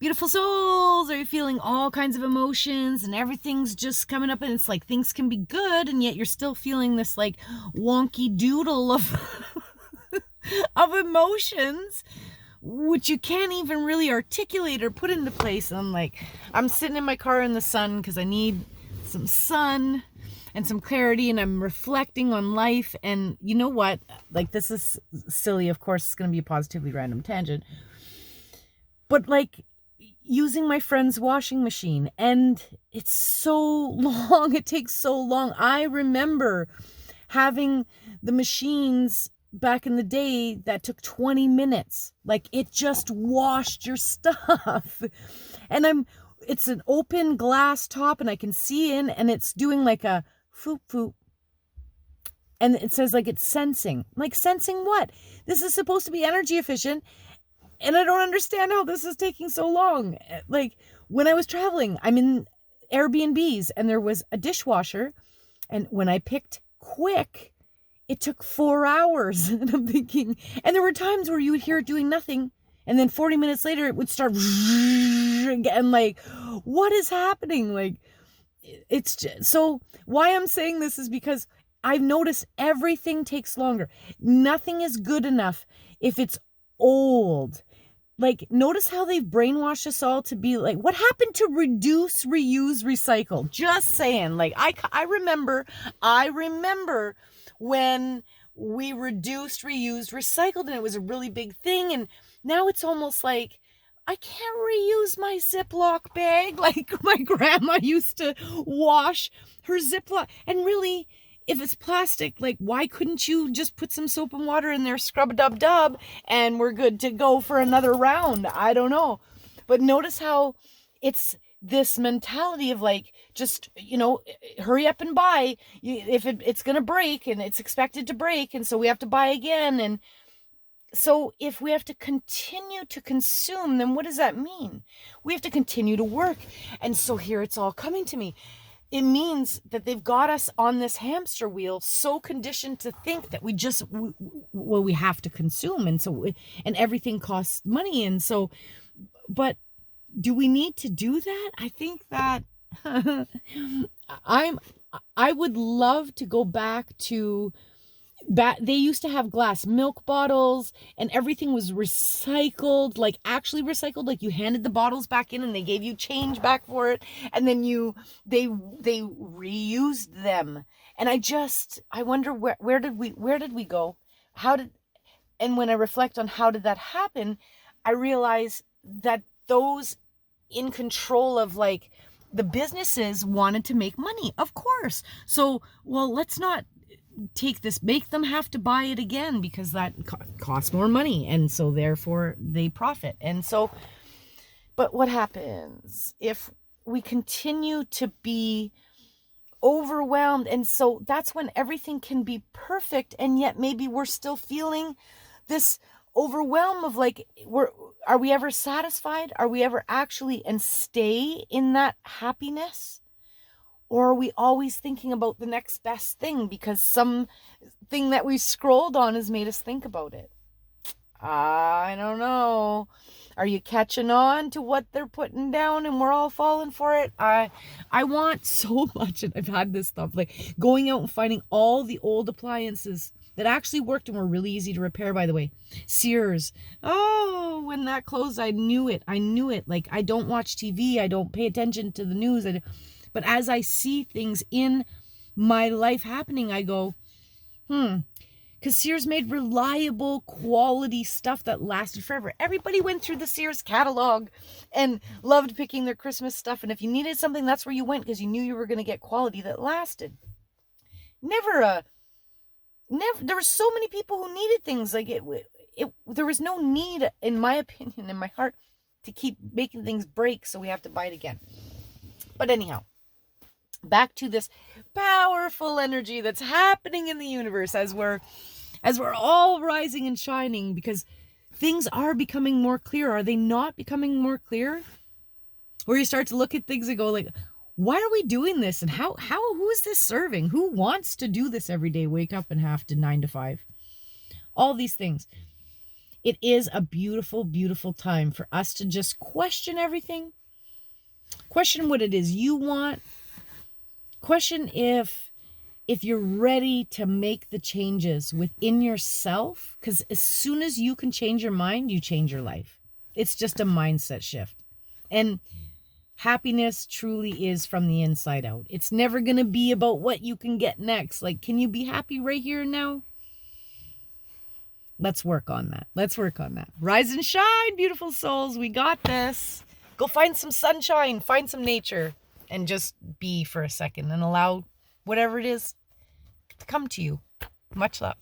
beautiful souls? Are you feeling all kinds of emotions and everything's just coming up and it's like things can be good and yet you're still feeling this like wonky doodle of of emotions which you can't even really articulate or put into place. And I'm sitting in my car in the sun because I need some sun and some clarity, and I'm reflecting on life. And you know what? This is silly. Of course, it's going to be a positively random tangent. But using my friend's washing machine, and it's so long. It takes so long. I remember having the machines back in the day that took 20 minutes. It just washed your stuff. And it's an open glass top and I can see in, and it's doing a foop foop. And it says it's sensing. Sensing what? This is supposed to be energy efficient. And I don't understand how this is taking so long. When I was traveling, I'm in Airbnbs and there was a dishwasher. And when I picked quick, it took 4 hours. And I'm thinking, and there were times where you would hear it doing nothing. And then 40 minutes later, it would start again. What is happening? It's just, so why I'm saying this is because I've noticed everything takes longer. Nothing is good enough if it's old. Notice how they've brainwashed us all to be what happened to reduce, reuse, recycle? Just saying. I remember when we reduced, reused, recycled, and it was a really big thing. And now it's almost I can't reuse my Ziploc bag. My grandma used to wash her Ziploc. And really, if it's plastic, why couldn't you just put some soap and water in there, scrub-a-dub-dub, and we're good to go for another round? I don't know. But notice how it's this mentality of just, hurry up and buy. If it's going to break, and it's expected to break, and so we have to buy again. And so if we have to continue to consume, then what does that mean? We have to continue to work. And so here it's all coming to me. It means that they've got us on this hamster wheel, so conditioned to think that we have to consume. And everything costs money. And so, but do we need to do that? I think that I would love to go back to they used to have glass milk bottles and everything was recycled, actually recycled. You handed the bottles back in and they gave you change back for it, and then they reused them. And I wonder where did we go? And when I reflect on how did that happen, I realize that those in control of the businesses wanted to make money, of course. So, well, let's not take this, make them have to buy it again because that costs more money, and so therefore they profit. And so, but what happens if we continue to be overwhelmed? And so that's when everything can be perfect, and yet maybe we're still feeling this overwhelm of are we ever satisfied? Are we ever actually and stay in that happiness? Or are we always thinking about the next best thing because some thing that we scrolled on has made us think about it? I don't know. Are you catching on to what they're putting down and we're all falling for it? I want so much, and I've had this stuff, going out and finding all the old appliances that actually worked and were really easy to repair, by the way. Sears. Oh, when that closed, I knew it. I don't watch TV. I don't pay attention to the news. But as I see things in my life happening, I go, because Sears made reliable, quality stuff that lasted forever. Everybody went through the Sears catalog and loved picking their Christmas stuff. And if you needed something, that's where you went because you knew you were going to get quality that lasted. Never. There were so many people who needed things. There was no need, in my opinion, in my heart, to keep making things break, so we have to buy it again. But anyhow, back to this powerful energy that's happening in the universe as we're all rising and shining, because things are becoming more clear. Are they not becoming more clear? Where you start to look at things and go why are we doing this? And who is this serving? Who wants to do this every day? Wake up and have to 9 to 5. All these things. It is a beautiful, beautiful time for us to just question everything. Question what it is you want. Question if you're ready to make the changes within yourself, because as soon as you can change your mind, you change your life. It's just a mindset shift. And happiness truly is from the inside out. It's never going to be about what you can get next. Like, can you be happy right here and now? Let's work on that. Let's work on that. Rise and shine, beautiful souls. We got this. Go find some sunshine, find some nature, and just be for a second and allow whatever it is to come to you. Much love.